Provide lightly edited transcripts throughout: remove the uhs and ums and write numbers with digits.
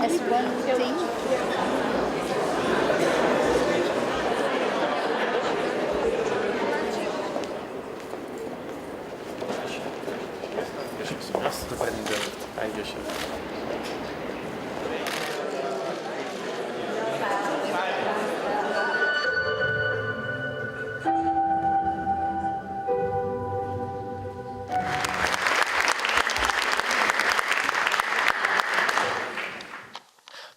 as one thing.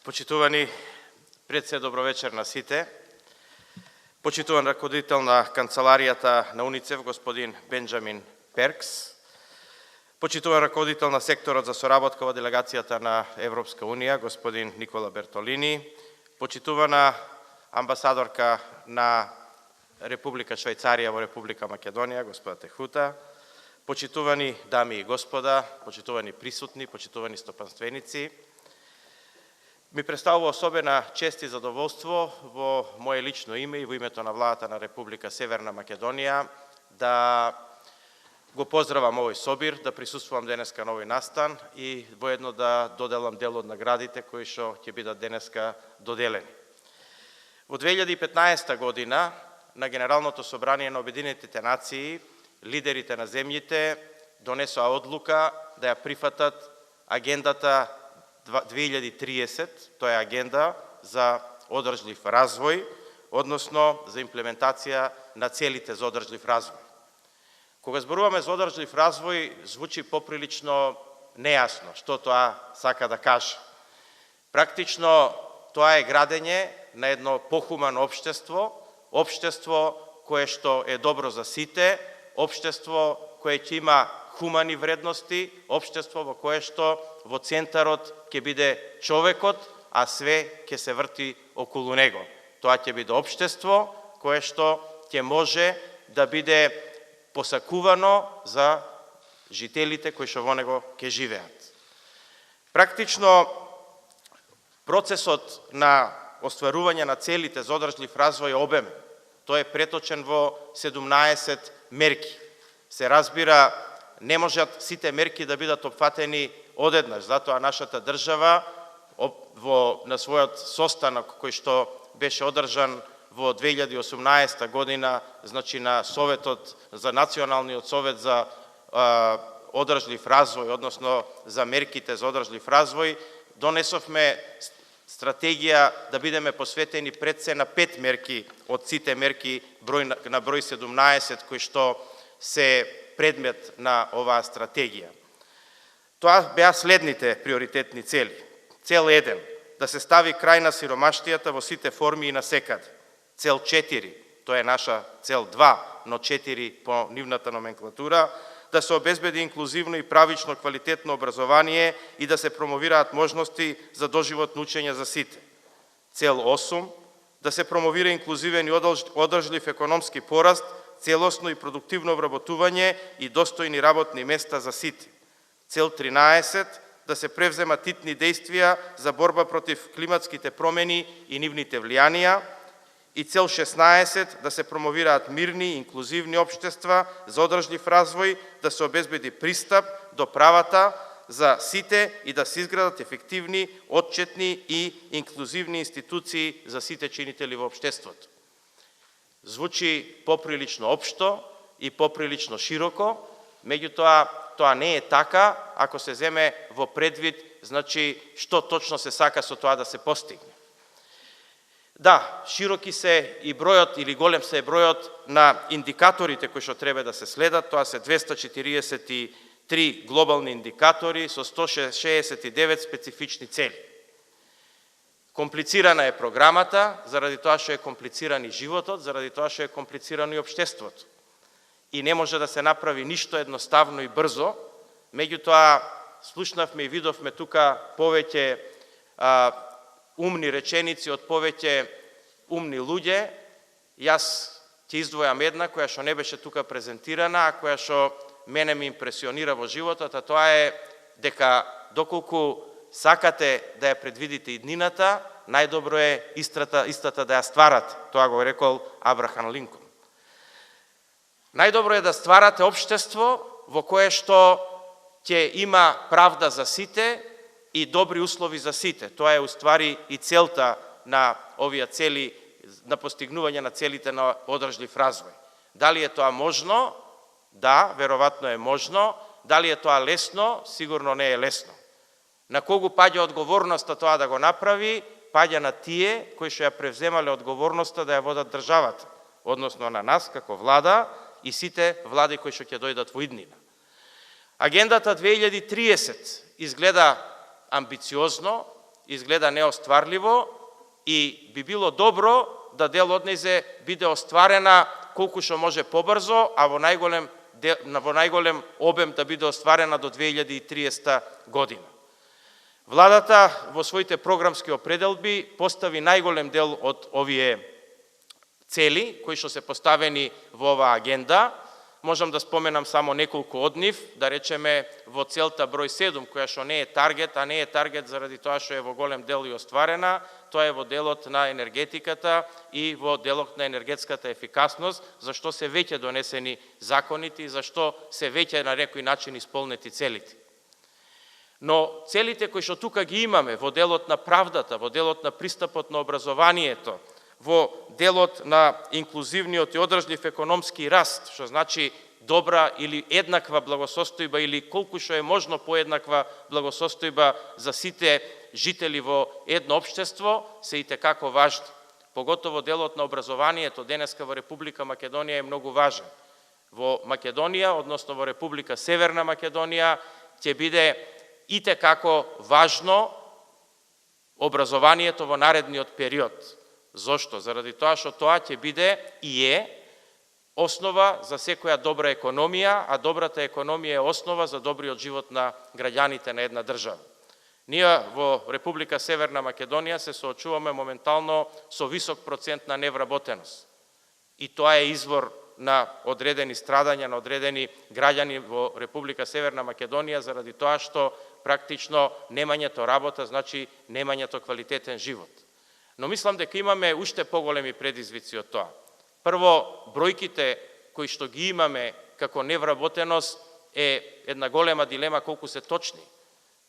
Почитувани пред се, добро вечер на сите. Почитуван раководител на канцеларијата на УНИЦЕФ, господин Бенџамин Перкс. Почитуван раководител на секторот за соработка во делегацијата на Европска Унија, господин Никола Бертолини. Почитувана амбасадорка на Република Швајцарија во Република Македонија, господа Техута. Почитувани дами и господа, почитувани присутни, почитувани стопанственици. Ми представува особена чест и задоволство во мое лично име и во името на владата на Република Северна Македонија да го поздравам овој собир, да присуствувам денеска на овој настан и воедно да доделам дел од наградите кои што ќе бидат денеска доделени. Во 2015 година на Генералното собрание на Обединетите нации лидерите на земјите донесоа одлука да ја прифатат агендата 2030, тоа е агенда за одржлив развој, односно за имплементација на целите за одржлив развој. Кога зборуваме за одржлив развој, звучи поприлично нејасно што тоа сака да каже. Практично тоа е градење на едно похумано општество, општество кое што е добро за сите, општество кое ќе има хумани вредности, општество во кое што во центарот ќе биде човекот, а све ќе се врти околу него. Тоа ќе биде општество кое што ќе може да биде посакувано за жителите кои што во него ќе живеат. Практично процесот на остварување на целите за одржлив развој е обемен. Тој е преточен во 17 мерки. Се разбира, не можат сите мерки да бидат опфатени одеднаш, затоа нашата држава на својот состанок кој што беше одржан во 2018 година, значи на Советот за Националниот совет за одржлив развој, односно за мерките за одржлив развој, донесовме стратегија да бидеме посветени пред се на 5 мерки од сите мерки на број 17 кои што се предмет на оваа стратегија. Тоа беа следните приоритетни цели. Цел 1. Да се стави крај на сиромаштијата во сите форми и насекаде. Цел 4. Тоа е наша цел 2, но 4 по нивната номенклатура. Да се обезбеди инклузивно и правично квалитетно образование и да се промовираат можности за доживотно учење за сите. Цел 8. Да се промовира инклузивен и одржлив економски пораст, целосно и продуктивно обработување и достојни работни места за сите. Цел 13. Да се превземат итни действија за борба против климатските промени и нивните влијанија. И цел 16. Да се промовираат мирни и инклузивни општества за одржлив развој, да се обезбеди пристап до правата за сите и да се изградат ефективни, отчетни и инклузивни институции за сите чинители во општеството. Звучи поприлично општо и поприлично широко, меѓутоа тоа не е така ако се земе во предвид, значи што точно се сака со тоа да се постигне. Да, широки се и бројот или голем се е бројот на индикаторите кои што треба да се следат, тоа се 243 глобални индикатори со 169 специфични цели. Комплицирана е програмата, заради тоа што е комплициран и животот, заради тоа што е комплицирано и општеството. И не може да се направи ништо едноставно и брзо, меѓутоа слушнавме и видовме тука повеќе умни реченици од повеќе умни луѓе. Јас ќе издвојам една која што не беше тука презентирана, а која што мене ми импресионира во животот, а тоа е дека доколку сакате да ја предвидите иднината, најдобро е истата да ја стварате. Тоа го рекол Абрахам Линкон. Најдобро е да стварате општество во кое што ќе има правда за сите, и добри услови за сите. Тоа е уствари и целта на овие цели, на постигнување на целите на одржлив развој. Дали е тоа можно? Да, веројатно е можно. Дали е тоа лесно? Сигурно не е лесно. На кого паѓа одговорноста тоа да го направи? Паѓа на тие кои што ја превземале одговорноста да ја водат државата, односно на нас како влада и сите влади кои што ќе дојдат во иднина. Агендата 2030 изгледа амбициозно, изгледа неостварливо и би било добро да дел од нејзе биде остварена колку што може побрзо, а во најголем обем да биде остварена до 2030 година. Владата во своите програмски определби постави најголем дел од овие цели кои што се поставени во оваа агенда. Можам да споменам само неколку од нив, да речеме во целта број 7, која што не е таргет, а не е таргет заради тоа што е во голем дел и остварена, тоа е во делот на енергетиката и во делот на енергетската ефикасност, зашто се веќе донесени законите и зашто се веќе на некој начин исполнети целите. Но целите кои што тука ги имаме во делот на правдата, во делот на пристапот на образованието, во делот на инклузивниот и одржлив економски раст, што значи добра или еднаква благосостојба или колку што е можно поеднаква благосостојба за сите жители во едно општество, се итекако важни. Поготово делот на образованието денеска во Република Македонија е многу важен. Во Македонија, односно во Република Северна Македонија, ќе биде итекако важно образованието во наредниот период. Зошто? Заради тоа што тоа ќе биде и е основа за секоја добра економија, а добрата економија е основа за добриот живот на граѓаните на една држава. Ние во Република Северна Македонија се соочуваме моментално со висок процент на невработеност. И тоа е извор на одредени страдања, на одредени граѓани во Република Северна Македонија, заради тоа што практично немањето работа значи немањето квалитетен живот. Но мислам дека имаме уште поголеми предизвици од тоа. Прво, бројките кои што ги имаме како невработеност е една голема дилема колку се точни.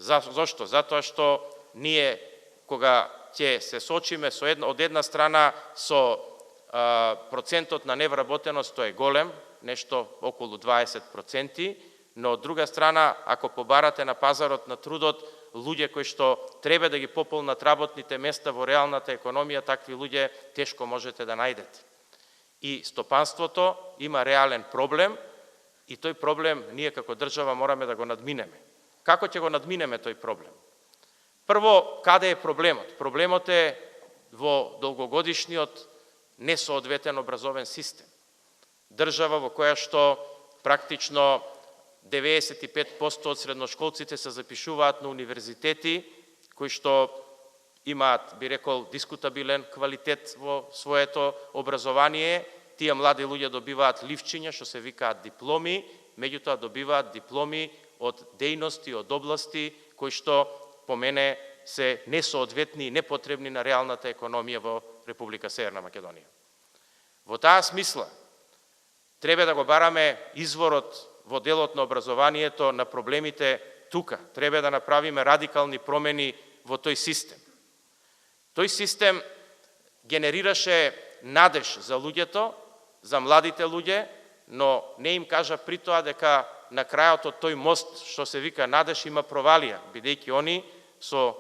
Зошто? Затоа што ние, кога ќе се соочиме од една страна со процентот на невработеност, тој е голем, нешто околу 20%, но од друга страна, ако побарате на пазарот на трудот, луѓе кои што треба да ги пополнат работните места во реалната економија, такви луѓе тешко можете да најдете. И стопанството има реален проблем и тој проблем ние како држава мораме да го надминеме. Како ќе го надминеме тој проблем? Прво, каде е проблемот? Проблемот е во долгогодишниот несоодветен образовен систем. Држава во која што практично 95% од средношколците се запишуваат на универзитети, кои што имаат, би рекол, дискутабилен квалитет во своето образование. Тие млади луѓе добиваат ливчиња, што се викаат дипломи, меѓутоа добиваат дипломи од дејности, од области, кои што по мене се несоодветни и непотребни на реалната економија во Република Северна Македонија. Во таа смисла, треба да го бараме изворот во делот на образованието на проблемите тука. Треба да направиме радикални промени во тој систем. Тој систем генерираше надеж за луѓето, за младите луѓе, но не им кажа при тоа дека на крајот од тој мост, што се вика надеж, има провалија, бидејќи они со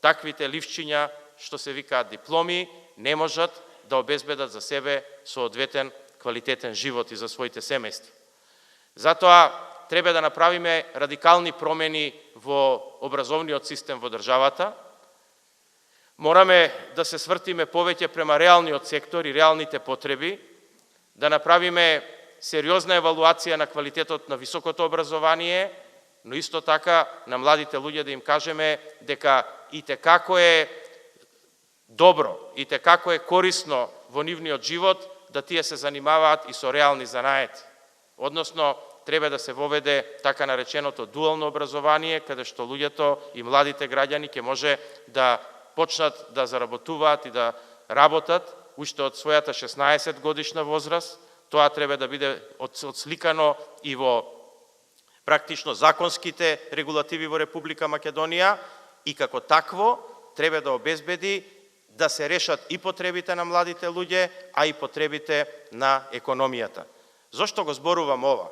таквите ливчиња, што се викаат дипломи, не можат да обезбедат за себе соодветен квалитетен живот и за своите семејства. Затоа треба да направиме радикални промени во образовниот систем во државата. Мораме да се свртиме повеќе према реалниот сектор и реалните потреби, да направиме сериозна евалуација на квалитетот на високото образование, но исто така на младите луѓе да им кажеме дека итекако е добро, итекако е корисно во нивниот живот да тие се занимаваат и со реални занаети. Односно, треба да се воведе така нареченото дуално образование, каде што луѓето и младите граѓани ќе може да почнат да заработуваат и да работат уште од својата 16 годишна возраст. Тоа треба да биде отсликано и во практично законските регулативи во Република Македонија и како такво треба да обезбеди да се решат и потребите на младите луѓе, а и потребите на економијата. Зошто го зборувам ова?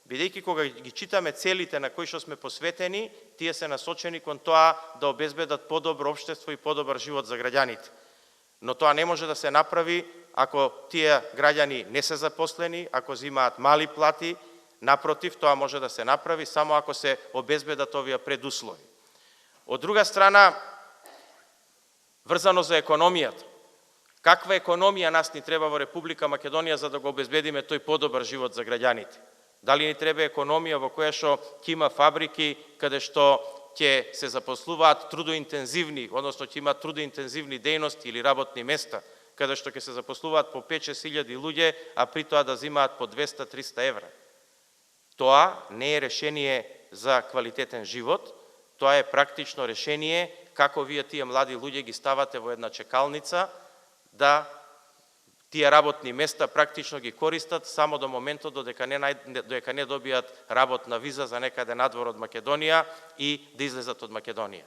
Бидејќи кога ги читаме целите на кои што сме посветени, тие се насочени кон тоа да обезбедат подобро општество и подобар живот за граѓаните. Но тоа не може да се направи ако тие граѓани не се запослени, ако земаат мали плати. Напротив, тоа може да се направи само ако се обезбедат овие предуслови. Од друга страна, врзано за економијата. Каква економија нас ни треба во Република Македонија за да го обезбедиме тој подобар живот за граѓаните? Дали ни треба економија во која што ќе има фабрики каде што ќе се запослуваат трудоинтензивни, односно ќе има трудоинтензивни дејности или работни места, каде што ќе се запослуваат по 5-6 илјади луѓе, а при тоа да земаат по 200-300 евра. Тоа не е решение за квалитетен живот, тоа е практично решение како вие тие млади луѓе ги ставате во една чекалница, да тие работни места практично ги користат само до моментот додека не добијат работна виза за некаде надвор од Македонија и да излезат од Македонија.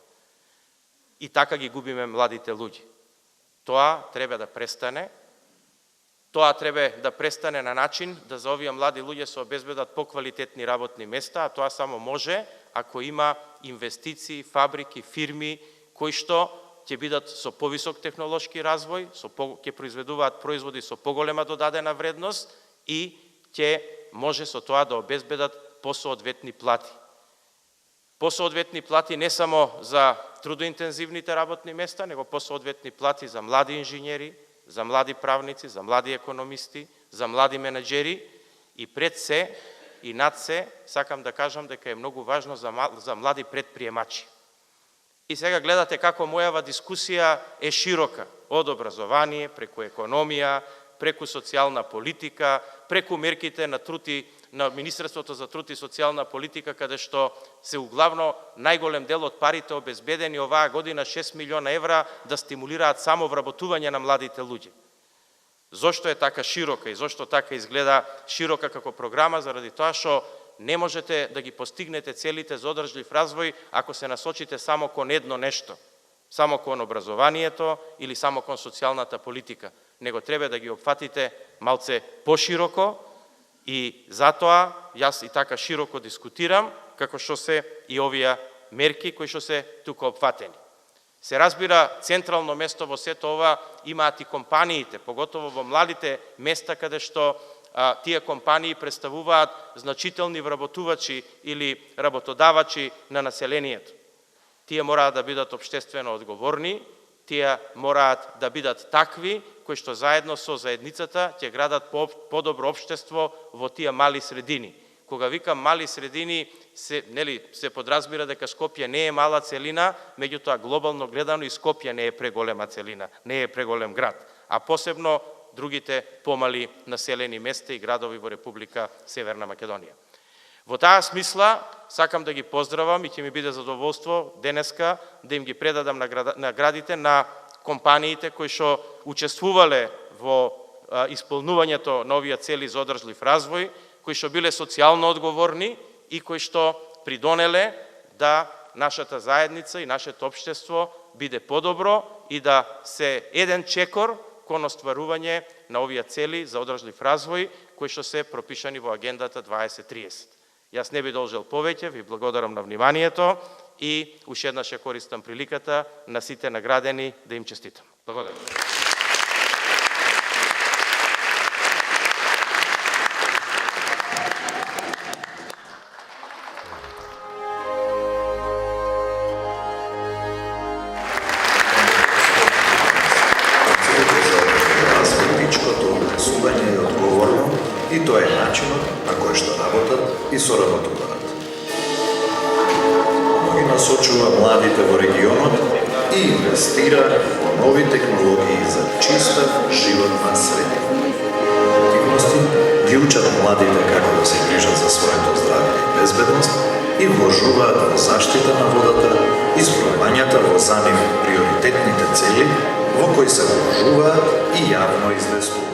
И така ги губиме младите луѓе. Тоа треба да престане. Тоа треба да престане на начин да за овие млади луѓе се обезбедат поквалитетни работни места, а тоа само може ако има инвестиции, фабрики, фирми кои што ќе бидат со повисок технолошки развој, ќе произведуваат производи со поголема додадена вредност и ќе може со тоа да обезбедат посоодветни плати. Посоодветни плати не само за трудоинтензивните работни места, него посоодветни плати за млади инженери, за млади правници, за млади економисти, за млади менеджери и пред се и над се, сакам да кажам дека е многу важно за млади предприемачи. И сега гледате како мојава дискусија е широка, од образование, преку економија, преку социјална политика, преку мерките на Министерството за труд и социјална политика, каде што се углавно најголем дел од парите обезбедени оваа година 6 милиона евра да стимулираат само вработување на младите луѓе. Зошто е така широка и зошто така изгледа широка како програма? Заради тоа што не можете да ги постигнете целите за одржлив развој ако се насочите само кон едно нешто, само кон образованието или само кон социјалната политика. Него треба да ги опфатите малце пошироко и затоа јас и така широко дискутирам како што се и овие мерки кои што се тука опфатени. Се разбира, централно место во сето ова имаат и компаниите, поготово во младите места каде што тие компании представуваат значителни вработувачи или работодавачи на населението. Тие мораат да бидат општествено одговорни, тие мораат да бидат такви кои што заедно со заедницата ќе градат подобро општество во тие мали средини. Кога викам мали средини, се подразбира дека Скопје не е мала целина, меѓутоа глобално гледано и Скопје не е преголема целина, не е преголем град, а посебно другите помали населени места и градови во Република Северна Македонија. Во таа смисла, сакам да ги поздравам и ќе ми биде задоволство денеска да им ги предадам наградите на компаниите кои што учествувале во исполнувањето на овие цели за одржлив развој, кои што биле социјално одговорни и кои што придонеле да нашата заедница и нашето општество биде подобро и да се еден чекор кон остварување на овие цели за одржлив развој кои што се пропишани во Агендата 2030. Јас не би должел повеќе, ви благодарам на вниманието и уште еднаш ја користам приликата на сите наградени да им честитам. Благодарам. И тоа е начинот на кој што работат и соработуваат. Но ги насочува младите во регионот и инвестира во нови технологии за чиста животна средина. Активности ги учат младите како да се грижат за своето здравје и безбедност и вложуваат во заштита на водата и спровањата во за нив приоритетните цели во кои се вложуваат и јавно известуваат.